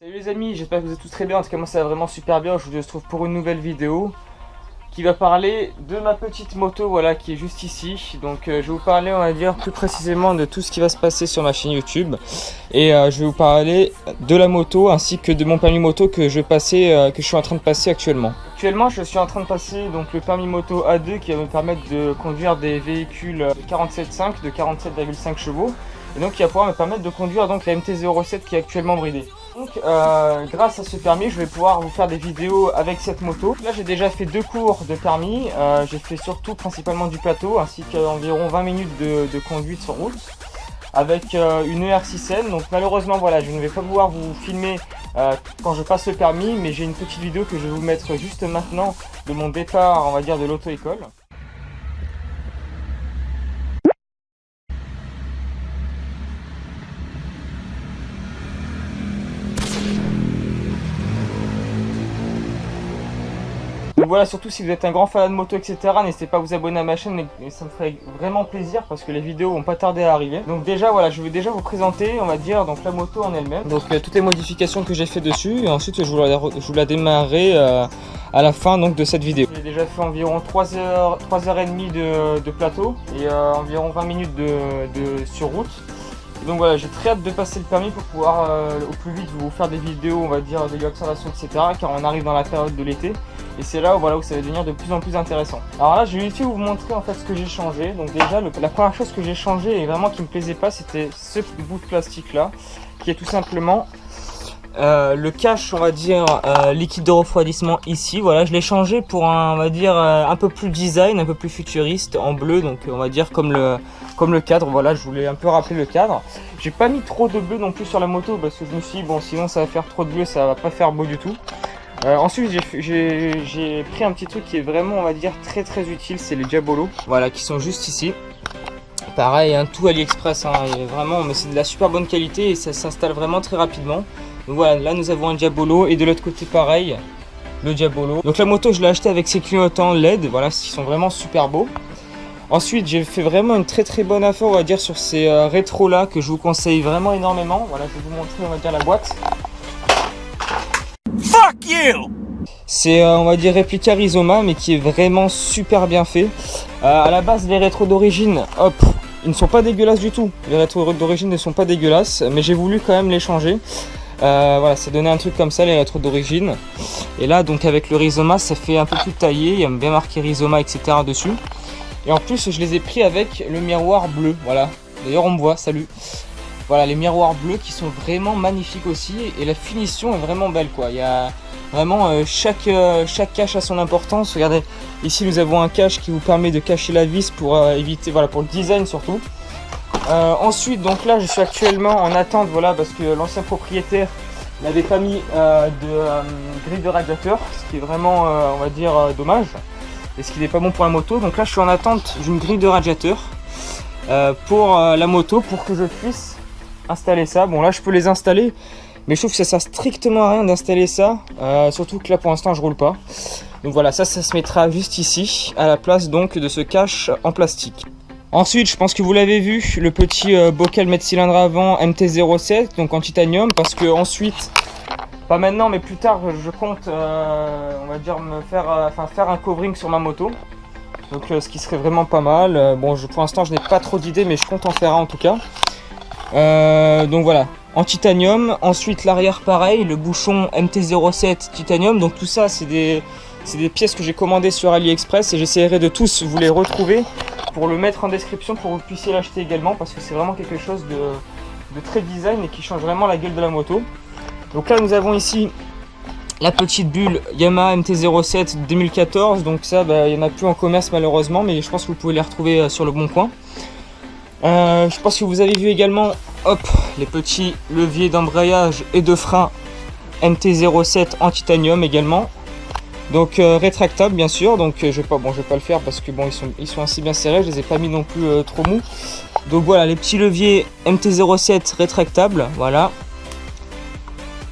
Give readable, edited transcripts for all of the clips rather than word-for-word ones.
Salut les amis, j'espère que vous êtes tous très bien. En tout cas moi ça va vraiment super bien. Je vous retrouve pour une nouvelle vidéo qui va parler de ma petite moto, voilà, qui est juste ici. Donc je vais vous parler, on va dire, plus précisément de tout ce qui va se passer sur ma chaîne YouTube. Et je vais vous parler de la moto ainsi que de mon permis moto que je suis en train de passer actuellement. Actuellement je suis en train de passer donc le permis moto A2 qui va me permettre de conduire des véhicules de 47,5 de 47,5 chevaux. Et donc qui va pouvoir me permettre de conduire donc la MT-07 qui est actuellement bridée. Donc grâce à ce permis je vais pouvoir vous faire des vidéos avec cette moto. Là j'ai déjà fait 2 cours de permis, j'ai fait surtout principalement du plateau ainsi qu'environ 20 minutes de conduite sur route avec une ER6N. Donc malheureusement voilà, je ne vais pas pouvoir vous filmer quand je passe le permis, mais j'ai une petite vidéo que je vais vous mettre juste maintenant de mon départ, on va dire, de l'auto-école. Donc voilà, surtout si vous êtes un grand fan de moto, etc., n'hésitez pas à vous abonner à ma chaîne, et ça me ferait vraiment plaisir parce que les vidéos vont pas tarder à arriver. Donc déjà voilà, je vais déjà vous présenter, on va dire, donc la moto en elle-même. Donc toutes les modifications que j'ai fait dessus, et ensuite je vous la démarrerai à la fin donc de cette vidéo. J'ai déjà fait environ 3h30 de plateau et environ 20 minutes sur route. Donc voilà, j'ai très hâte de passer le permis pour pouvoir au plus vite vous faire des vidéos, on va dire, de l'observation, etc. Car on arrive dans la période de l'été et c'est là où ça va devenir de plus en plus intéressant. Alors là, je vais vite vous montrer en fait ce que j'ai changé. Donc déjà, la première chose que j'ai changé et vraiment qui me plaisait pas, c'était ce bout de plastique là, qui est tout simplement le cache, on va dire, liquide de refroidissement ici. Voilà, je l'ai changé pour on va dire, un peu plus design, un peu plus futuriste, en bleu, donc on va dire comme le cadre. Voilà, je voulais un peu rappeler le cadre. J'ai pas mis trop de bleu non plus sur la moto parce que je me suis dit bon, sinon ça va faire trop de bleu, ça va pas faire beau du tout. Ensuite j'ai pris un petit truc qui est vraiment, on va dire, très très utile, c'est les diabolos, voilà, qui sont juste ici. Pareil, hein, tout AliExpress, hein, vraiment, mais c'est de la super bonne qualité et ça s'installe vraiment très rapidement. Donc voilà, là nous avons un diabolo et de l'autre côté pareil, le diabolo. Donc la moto je l'ai acheté avec ses clignotants LED, voilà, qui sont vraiment super beaux. Ensuite j'ai fait vraiment une très très bonne affaire, on va dire, sur ces rétros là que je vous conseille vraiment énormément. Voilà, je vais vous montrer, on va dire, la boîte. Fuck you! C'est on va dire réplica Rizoma, mais qui est vraiment super bien fait. À la base les rétros d'origine, hop, ils ne sont pas dégueulasses du tout. Les rétros d'origine ne sont pas dégueulasses, mais j'ai voulu quand même les changer. Voilà, ça donnait un truc comme ça, les rétros d'origine. Et là donc avec le Rizoma, ça fait un peu plus taillé, il y a bien marqué Rizoma, etc. dessus. Et en plus je les ai pris avec le miroir bleu, voilà. D'ailleurs on me voit, salut. Voilà, les miroirs bleus qui sont vraiment magnifiques aussi, et la finition est vraiment belle, quoi. Il y a vraiment chaque cache a son importance. Regardez, ici nous avons un cache qui vous permet de cacher la vis pour éviter, voilà, pour le design surtout. Ensuite, donc là je suis actuellement en attente, voilà, parce que l'ancien propriétaire n'avait pas mis de grille de radiateur, ce qui est vraiment, on va dire, dommage, et ce qui n'est pas bon pour la moto. Donc là je suis en attente d'une grille de radiateur pour la moto, pour que je puisse installer ça. Bon là je peux les installer, mais je trouve que ça sert strictement à rien d'installer ça, surtout que là pour l'instant je roule pas. Donc voilà, ça se mettra juste ici à la place donc de ce cache en plastique. Ensuite, je pense que vous l'avez vu, le petit bocal mètre cylindre avant MT-07, donc en titanium, parce que ensuite, pas maintenant mais plus tard, je compte on va dire faire un covering sur ma moto. Donc ce qui serait vraiment pas mal. Bon, pour l'instant je n'ai pas trop d'idées, mais je compte en faire un en tout cas. Donc voilà, en titanium. Ensuite l'arrière pareil, le bouchon MT-07 titanium. Donc tout ça c'est des pièces que j'ai commandées sur AliExpress, et j'essaierai de tous vous les retrouver pour le mettre en description pour que vous puissiez l'acheter également, parce que c'est vraiment quelque chose de très design et qui change vraiment la gueule de la moto. Donc là nous avons ici la petite bulle Yamaha MT-07 2014. Donc ça, il n'y en a plus en commerce malheureusement, mais je pense que vous pouvez les retrouver sur le bon coin. Je pense que vous avez vu également, hop, les petits leviers d'embrayage et de frein MT-07 en titanium également. Donc rétractable bien sûr. Donc je vais pas le faire parce que bon, ils sont assez bien serrés, je les ai pas mis non plus trop mous. Donc voilà, les petits leviers MT-07 rétractables, voilà.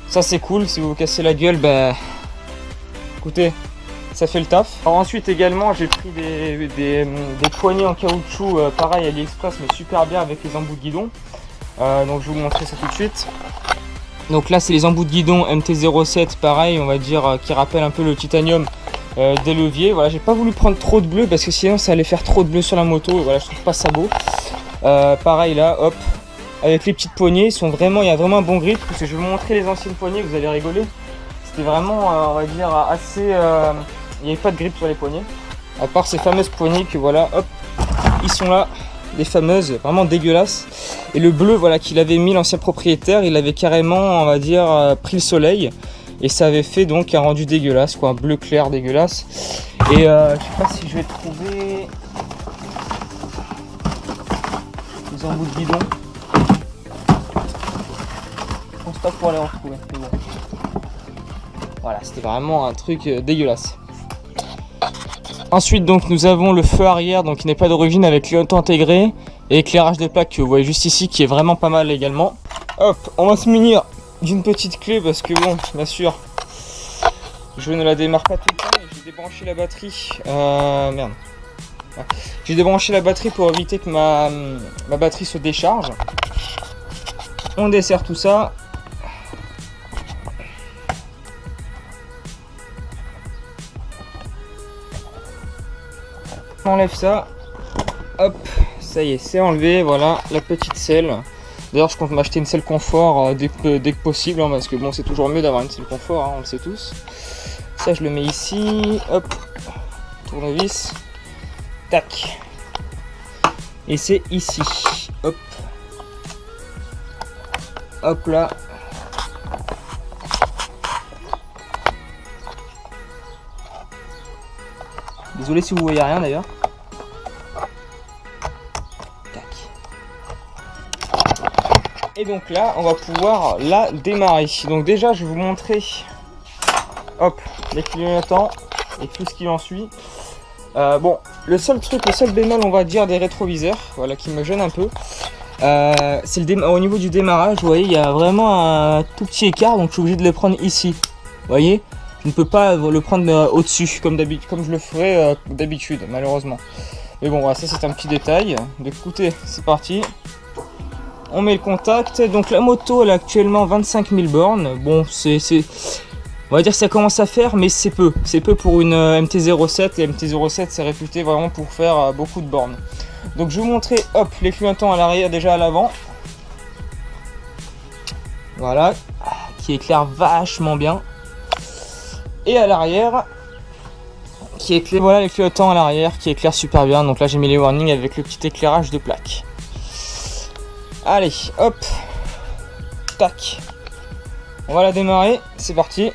Ça c'est cool, si vous vous cassez la gueule, écoutez, ça fait le taf. Alors ensuite également j'ai pris des poignées en caoutchouc, pareil AliExpress, mais super bien avec les embouts de guidon. Donc je vais vous montrer ça tout de suite. Donc là c'est les embouts de guidon MT-07, pareil on va dire qui rappelle un peu le titanium des leviers. Voilà, j'ai pas voulu prendre trop de bleu parce que sinon ça allait faire trop de bleu sur la moto et voilà, je trouve pas ça beau. Pareil là, hop, avec les petites poignées, il y a vraiment un bon grip, parce que je vais vous montrer les anciennes poignées, vous allez rigoler. C'était vraiment, on va dire, assez... il n'y avait pas de grip sur les poignées, à part ces fameuses poignées que voilà, hop, ils sont là, les fameuses, vraiment dégueulasses. Et le bleu, voilà, qu'il avait mis l'ancien propriétaire, il avait carrément, on va dire, pris le soleil, et ça avait fait donc un rendu dégueulasse, quoi, un bleu clair dégueulasse. Et je sais pas si je vais trouver les embouts de guidon. Je pense pas pouvoir les retrouver, mais bon. Voilà, c'était vraiment un truc dégueulasse. Ensuite, donc, nous avons le feu arrière, donc qui n'est pas d'origine, avec clignotant intégré et éclairage de plaque que vous voyez juste ici, qui est vraiment pas mal également. Hop, on va se munir d'une petite clé parce que bon, bien sûr, je ne la démarre pas tout le temps. J'ai débranché la batterie. Merde. Ouais. J'ai débranché la batterie pour éviter que ma batterie se décharge. On dessert tout ça. On enlève ça. Hop, ça y est, c'est enlevé. Voilà, la petite selle. D'ailleurs, je compte m'acheter une selle confort dès que possible, hein, parce que bon, c'est toujours mieux d'avoir une selle confort, hein, on le sait tous. Ça, je le mets ici. Hop, tournevis. Tac. Et c'est ici. Hop. Hop là. Désolé si vous voyez rien d'ailleurs. Tac. Et donc là, on va pouvoir la démarrer. Donc déjà, je vais vous montrer, hop, les clignotants et tout ce qui en suit. Bon, le seul bémol, on va dire, des rétroviseurs, voilà, qui me gêne un peu, c'est au niveau du démarrage. Vous voyez, il y a vraiment un tout petit écart, donc je suis obligé de le prendre ici. Vous voyez, je ne peux pas le prendre au-dessus comme je le ferais d'habitude, malheureusement. Mais bon, voilà, ça c'est un petit détail. Donc écoutez, c'est parti. On met le contact. Donc la moto, elle a actuellement 25 000 bornes. Bon, on va dire que ça commence à faire, mais c'est peu. C'est peu pour une MT-07. Et MT-07, c'est réputé vraiment pour faire beaucoup de bornes. Donc je vais vous montrer, hop, les clignotants à l'arrière, déjà à l'avant. Voilà, qui éclaire vachement bien. Et à l'arrière, qui éclaire, voilà les clignotants à l'arrière, qui éclairent super bien. Donc là, j'ai mis les warnings avec le petit éclairage de plaque. Allez, hop, tac. On va la démarrer, c'est parti.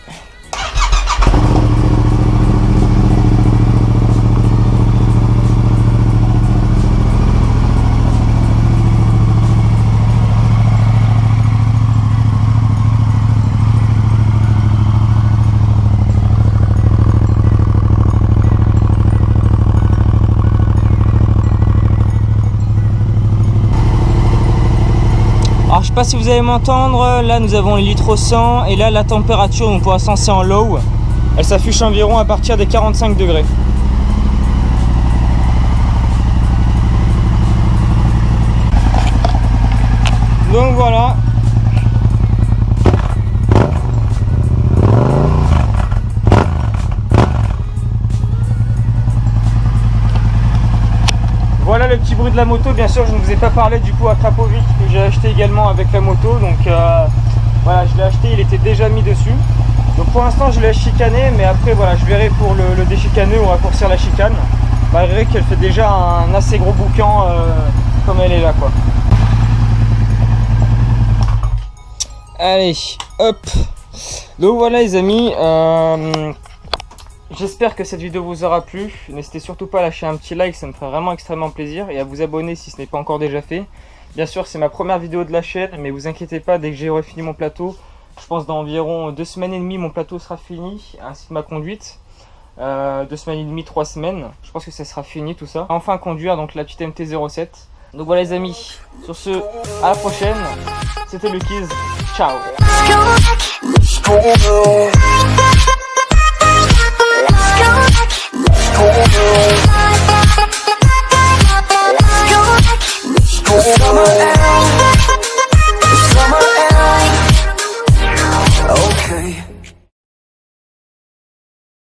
Alors je sais pas si vous allez m'entendre, là nous avons les litres au 100 et là la température, donc pour l'instant c'est en low, elle s'affiche environ à partir des 45 degrés. Donc voilà. Voilà le petit bruit de la moto. Bien sûr, je ne vous ai pas parlé du pot à Krapovic que j'ai acheté également avec la moto. Donc voilà, je l'ai acheté, il était déjà mis dessus. Donc pour l'instant, je l'ai chicané, mais après voilà, je verrai pour le déchicaner ou raccourcir la chicane. Malgré qu'elle fait déjà un assez gros boucan comme elle est là, quoi. Allez, hop. Donc voilà les amis. J'espère que cette vidéo vous aura plu. N'hésitez surtout pas à lâcher un petit like, ça me ferait vraiment extrêmement plaisir. Et à vous abonner si ce n'est pas encore déjà fait. Bien sûr, c'est ma première vidéo de la chaîne, mais vous inquiétez pas, dès que j'aurai fini mon plateau, je pense dans environ 2 semaines et demie, mon plateau sera fini, ainsi que ma conduite. 2 semaines et demie, 3 semaines, je pense que ça sera fini tout ça. Enfin conduire donc la petite MT-07. Donc voilà les amis, sur ce, à la prochaine. C'était Luckyz, ciao. Let's go.